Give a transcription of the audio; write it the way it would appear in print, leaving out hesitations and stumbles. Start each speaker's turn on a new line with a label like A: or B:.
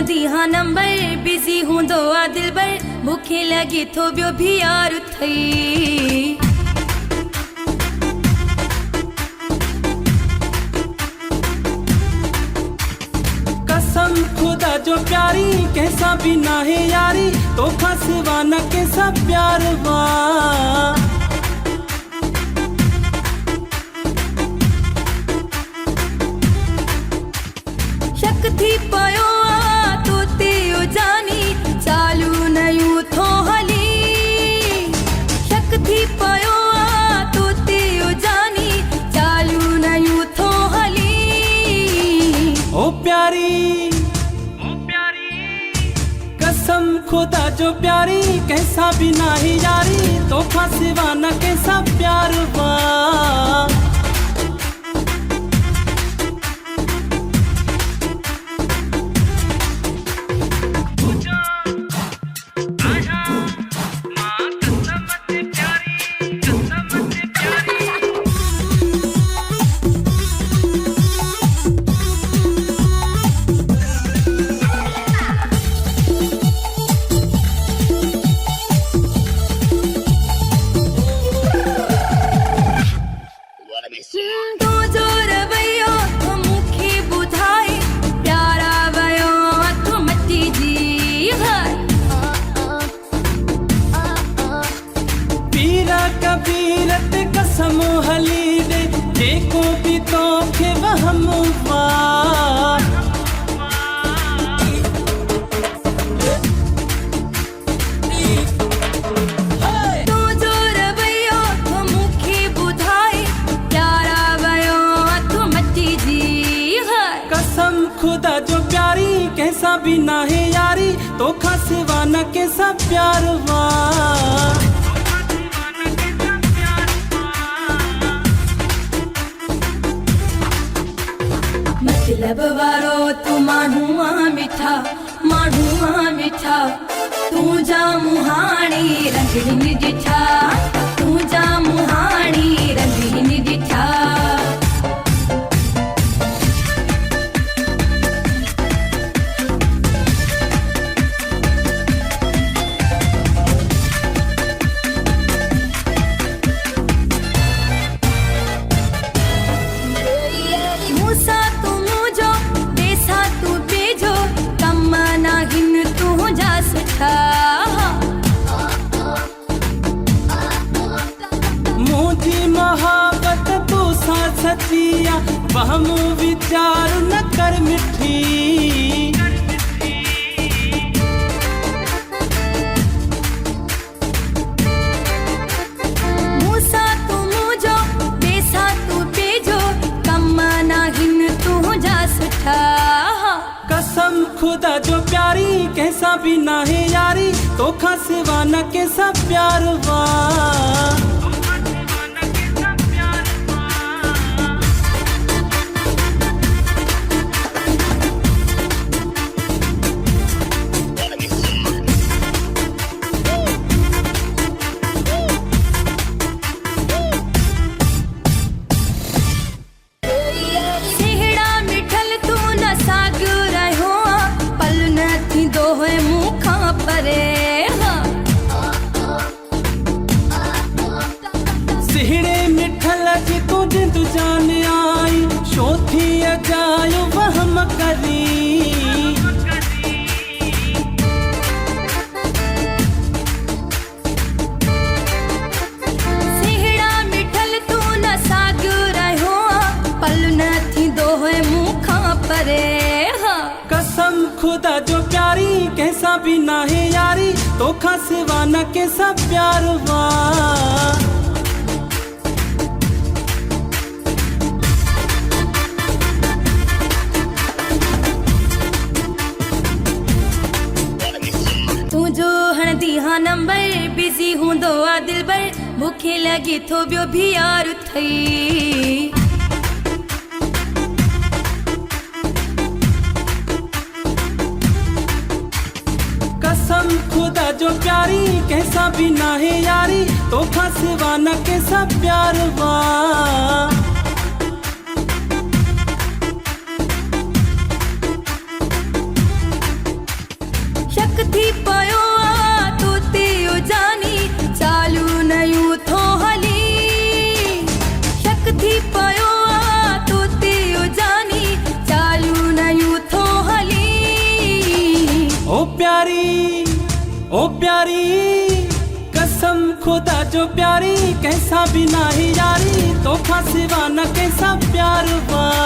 A: दी हाँ number busy हूँ दो आ दिल बर भूखे लगे थो बियो भी यार थई
B: कसम खुदा जो प्यारी कैसा भी ना है यारी तो खसवा न कैसा प्यार वा
A: शक थी पयो तो तेयो जानी चालू नयू थो हली शक थी पयो तो तेयो जानी चालू नयू थो हली
B: ओ प्यारी कसम खुदा जो प्यारी कैसा भी ना है यारी तो खसवा न कैसा प्यार वा
A: तो जो रवैयो मुखी बुधाई प्यारा वयो तो मती जी
B: पीरा कबीरत कसम हली दे देखो भी तो के वहम वा
A: तो जो रवैयो मुखी बुधाई प्यारा वयो तो मती जी
B: कसम खुदा जो प्यारी कैसा भी ना है यारी तो खसवा न कैसा प्यार वा
A: मतलब वारो तू माण्हू मिठा तू जा मुहाणी रंगीन ॾिठा तू जा मुहाणी रंगीन ॾिठा मूसा तू मुझो देसा तू बेजो कम ना हिन तू जा सुठा
B: मुझी मोहब्बत तू सा सचिया वहम विचार न कर मिठी
A: मूसा तू मुझो देसा तू बेजो कम ना हिन तू जा सुठा
B: कसम खुदा जो प्यारी कैसा भी ना है यारी तो खसवा न कैसा प्यार वा
A: सेहड़ा मिठल तू न साग रहो पल न थी दोहे मुखा परे
B: सिहड़े मिठल की तुझे तू जान आई शोथी अजायो वहम करी
A: सेहड़ा मिठल तू न साग रहो पल न थी दोहे मुखा परे
B: कसम खुदा जो प्यारी कैसा भी ना है यारी तो खसवा न कैसा प्यार वा
A: तू जो हण दी हाँ नंबर बिजी हूँ दो आ दिल बर भूखे लगे थो बियो भी यार थई
B: कसम खुदा जो प्यारी कैसा भी ना है यारी तो खसवा न कैसा प्यार वा प्यारी कसम खुदा जो प्यारी कैसा भी नाही यारी, तोहफा सिवा न कैसा प्यार बा।